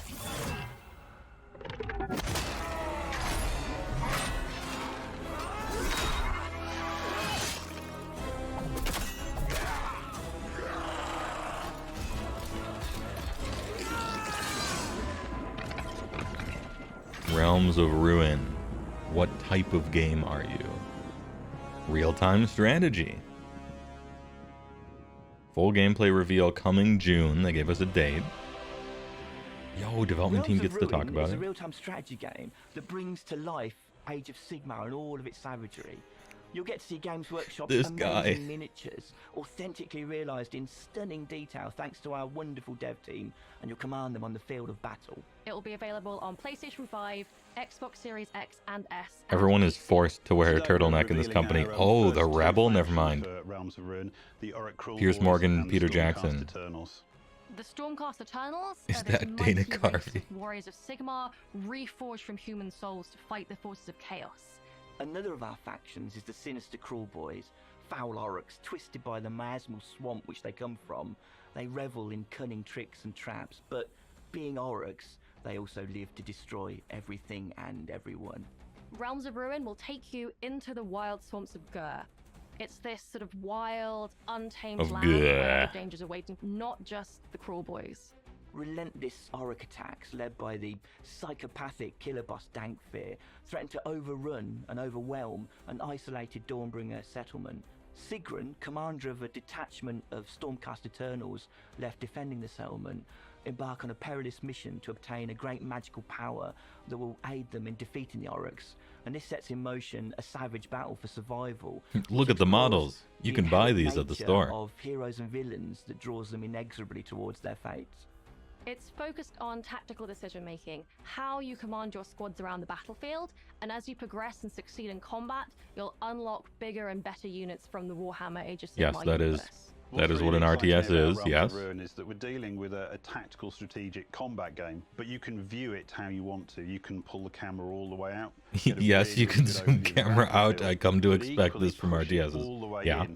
Realms of Ruin. What type of game are you? Real-time strategy. Full gameplay reveal coming June. They gave us a date. Yo, development team gets to talk about it. It's it. a real-time strategy game that brings to life Age of Sigmar and all of its savagery. You'll get to see Games Workshop's This amazing guy. miniatures, authentically realised in stunning detail thanks to our wonderful dev team, and you'll command them on the field of battle. It will be available on PlayStation 5, Xbox Series X and S. Everyone is forced to wear a turtleneck in this company. Oh, the Rebel? Never mind. Realms of Ruin, the Auric Cruel Piers Boys Morgan, and Peter Stormcast Jackson. Eternals. The Stormcast Eternals Is are that this Dana mighty race Carvey? of warriors of Sigmar, reforged from human souls to fight the forces of chaos. Another of our factions is the sinister Cruel Boys, foul Aurochs, twisted by the miasmal swamp which they come from. They revel in cunning tricks and traps, but being Aurochs, they also live to destroy everything and everyone. Realms of Ruin will take you into the wild swamps of Gur. It's this sort of wild, untamed Of land where Gur. dangers are waiting, not just the Cruel Boys. Relentless Auric attacks led by the psychopathic killer boss Dankfear threaten to overrun and overwhelm an isolated Dawnbringer settlement. Sigrun, commander of a detachment of Stormcast Eternals left defending the settlement, embark on a perilous mission to obtain a great magical power that will aid them in defeating the Aurochs, and this sets in motion a savage battle for survival. Look at the models. You can buy these at the store. Of heroes and villains that draws them inexorably towards their fates. It's focused on tactical decision making, how you command your squads around the battlefield, and as you progress and succeed in combat, you'll unlock bigger and better units from the Warhammer Age of Sigmar Yes, that is. universe. That is what an RTS is, yes. Ruin is that we're dealing with a tactical strategic combat game, but you can view it how you want to. You can pull the camera all the way out. Yes, you can zoom camera out. I come to expect this from RTSs. Yeah.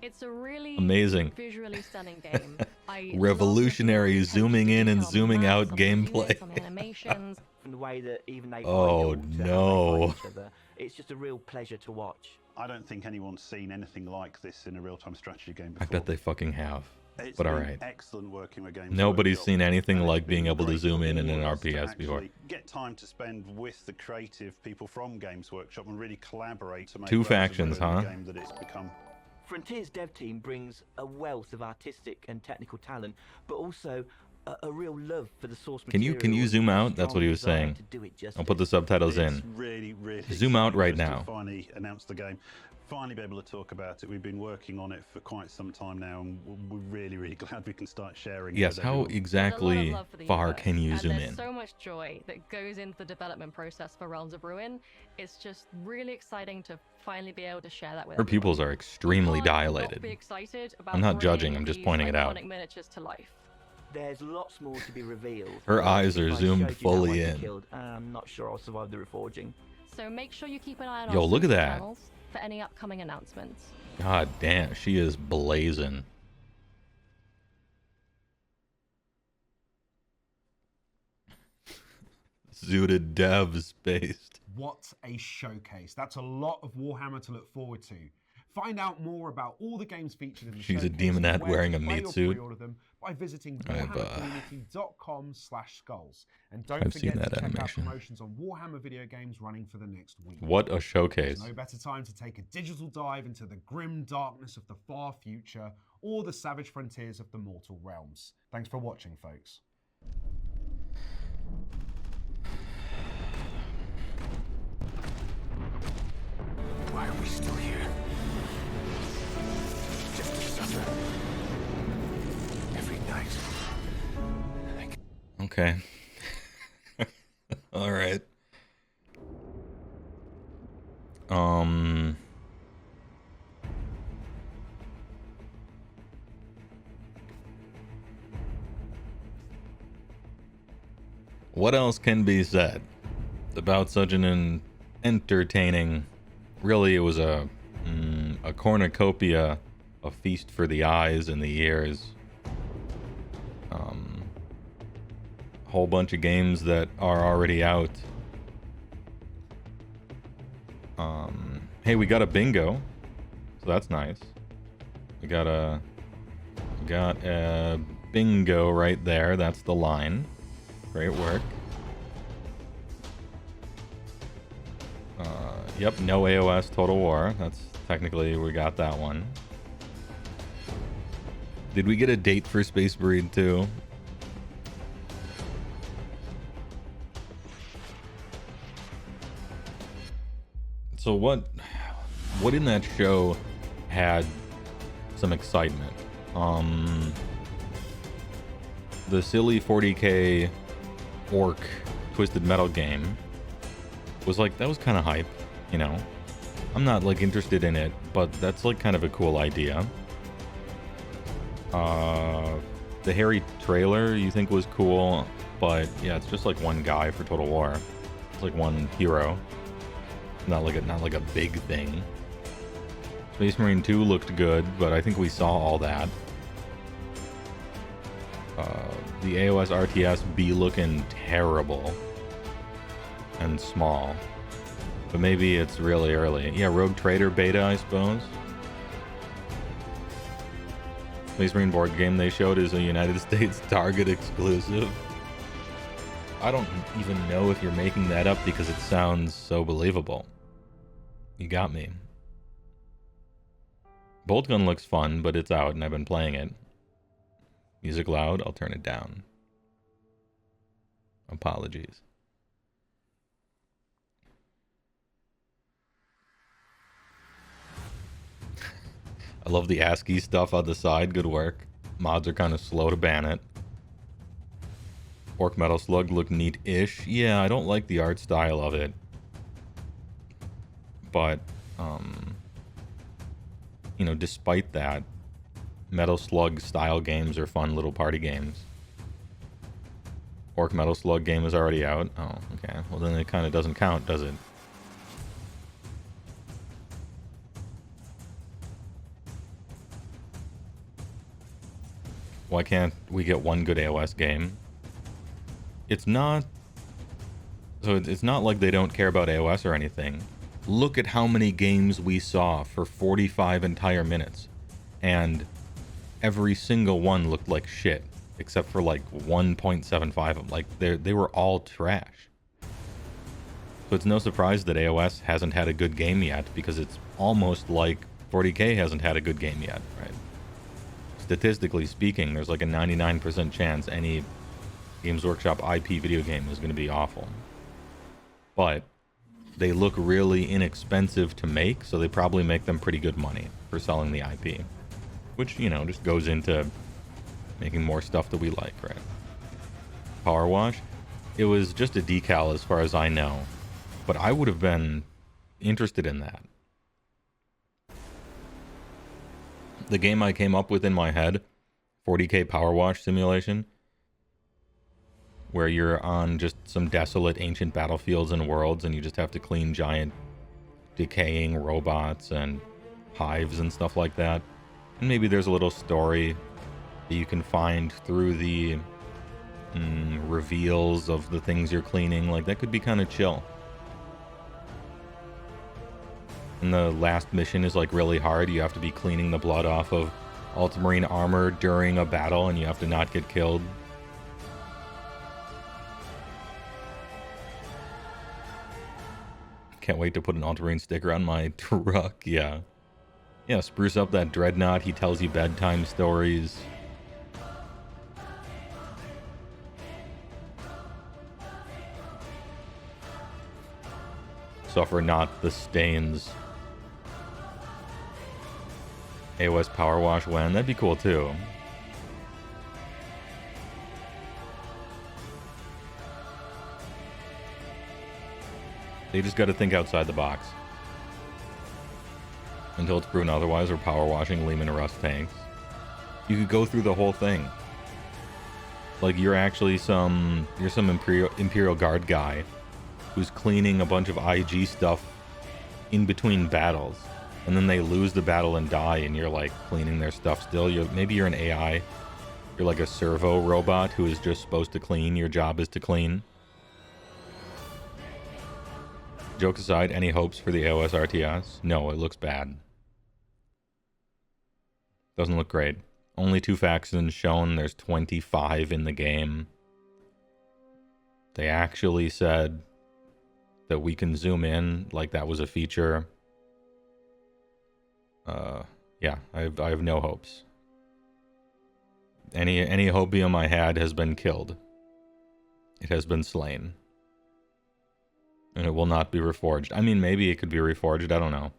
It's a really Amazing. visually stunning game. I Revolutionary zooming in and zooming out gameplay. on the animations. From the way that even they Oh, no. each other, it's just a real pleasure to watch. I don't think anyone's seen anything like this in a real-time strategy game I before. bet they fucking have. It's But been alright. excellent working with Games Nobody's Workshop, seen anything and it's like being been able to great zoom for in an all of us to RTS before. actually get time to spend with the creative people from Games Workshop and really collaborate to make Two Realms of factions, Ruin the huh? game that it's become. Frontier's dev team brings a wealth of artistic and technical talent, but also a real love for the source Can material. you zoom and a out? That's what he was strong desire saying. to do it I'll put the subtitles It's in. really, really Zoom out exciting right for us now. to finally announce the game. Finally be able to talk about it. We've been working on it for quite some time now, and we're really, really glad we can start sharing it. Yes, with how everyone. exactly far can you and zoom there's in? so much joy that goes into the development process for Realms of Ruin. It's just really exciting to finally be able to share that with Her everyone. pupils are extremely You can't not dilated. be excited about I'm not judging, bringing I'm just these pointing it out. iconic miniatures to life. There's lots more to be revealed. Her eyes are If I zoomed showed you how fully I in. killed, I'm not sure I'll survive the reforging. So make sure you keep an eye on Yo, our look at social that. channels for any upcoming announcements. God damn, she is blazing. Zooted devs based. What a showcase. That's a lot of Warhammer to look forward to. Find out more about all the games featured in the She's a showcase demonette and where wearing to a play meat or suit. pre-order them by visiting I've warhammercommunity.com/skulls. And don't I've forget seen that to check out animation. promotions on Warhammer video games running for the next week. What a showcase. There's no better time to take a digital dive into the grim darkness of the far future or the savage frontiers of the mortal realms. Thanks for watching, folks. Why are we still here? Just to suffer. Every night. Okay. All right. What else can be said about such an entertaining? Really, it was a cornucopia, a feast for the eyes and the ears. Whole bunch of games that are already out. Hey, we got a bingo, so that's nice. We got a bingo right there. That's the line. Great work. Yep, no AOS Total War. That's technically, we got that one. Did we get a date for Space Marine 2? So what in that show had some excitement? The silly 40k orc Twisted Metal game was like, that was kind of hype, you know. I'm not like interested in it, but that's like kind of a cool idea. The Harry trailer you think was cool, but yeah, it's just like one guy for Total War. It's like one hero. Not like a big thing. Space Marine 2 looked good, but I think we saw all that. The AOS RTS be looking terrible and small, but maybe it's really early. Yeah, Rogue Trader beta, I suppose. Space Marine board game they showed is a United States Target exclusive. I don't even know if you're making that up because it sounds so believable. You got me. Bolt Gun looks fun, but it's out and I've been playing it. Music loud, I'll turn it down. Apologies. I love the ASCII stuff on the side, good work. Mods are kind of slow to ban it. Orc Metal Slug look neat-ish. Yeah, I don't like the art style of it. But, you know, despite that, Metal Slug style games are fun little party games. Orc Metal Slug game is already out. Oh, okay. Well, then it kind of doesn't count, does it? Why can't we get one good AOS game? It's not... So it's not like they don't care about AOS or anything. Look at how many games we saw for 45 entire minutes. And every single one looked like shit. Except for like 1.75 of them. Like, they were all trash. So it's no surprise that AOS hasn't had a good game yet, because it's almost like 40k hasn't had a good game yet, right? Statistically speaking, there's like a 99% chance any Games Workshop IP video game is going to be awful. But they look really inexpensive to make, so they probably make them pretty good money for selling the IP. Which, you know, just goes into making more stuff that we like, right? Power Wash? It was just a decal as far as I know. But I would have been interested in that. The game I came up with in my head, 40k Power Wash Simulation, where you're on just some desolate ancient battlefields and worlds and you just have to clean giant decaying robots and hives and stuff like that. And maybe there's a little story that you can find through the reveals of the things you're cleaning. Like, that could be kind of chill. And the last mission is like really hard. You have to be cleaning the blood off of Ultramarine armor during a battle, and you have to not get killed. Can't wait to put an Ultramarine sticker on my truck. Yeah, spruce up that Dreadnought. He tells you bedtime stories. Suffer not the stains. AOS Power Wash when? That'd be cool too. They just gotta think outside the box. Until it's proven otherwise, we're power washing Lehman Rust tanks. You could go through the whole thing. Like, you're actually some Imperial Guard guy who's cleaning a bunch of IG stuff in between battles. And then they lose the battle and die, and you're like cleaning their stuff still. Maybe you're an AI. You're like a servo robot who is just supposed to clean. Your job is to clean. Jokes aside, any hopes for the AOS RTS? No, it looks bad. Doesn't look great. Only 2 factions shown. There's 25 in the game. They actually said that we can zoom in like that was a feature. Yeah, I have no hopes. Any hopium I had has been killed. It has been slain. And it will not be reforged. I mean, maybe it could be reforged, I don't know.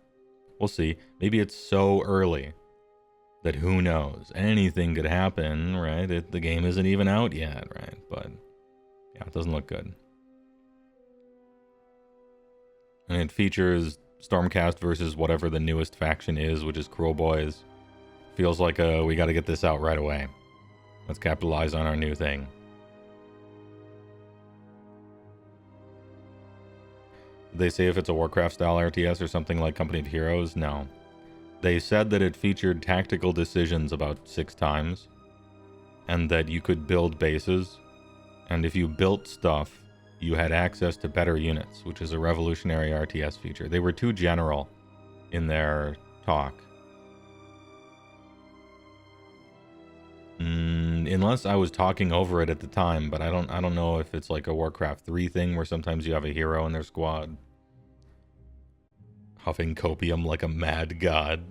We'll see. Maybe it's so early that who knows? Anything could happen, right? The game isn't even out yet, right? But yeah, it doesn't look good. And it features Stormcast versus whatever the newest faction is, which is Cruel Boys. Feels like we got to get this out right away. Let's capitalize on our new thing. Did they say if it's a Warcraft-style RTS or something like Company of Heroes? No. They said that it featured tactical decisions about 6 times, and that you could build bases, and if you built stuff, you had access to better units, which is a revolutionary RTS feature. They were too general in their talk. Unless I was talking over it at the time, but I don't know if it's like a Warcraft 3 thing where sometimes you have a hero in their squad. Huffing copium like a mad god.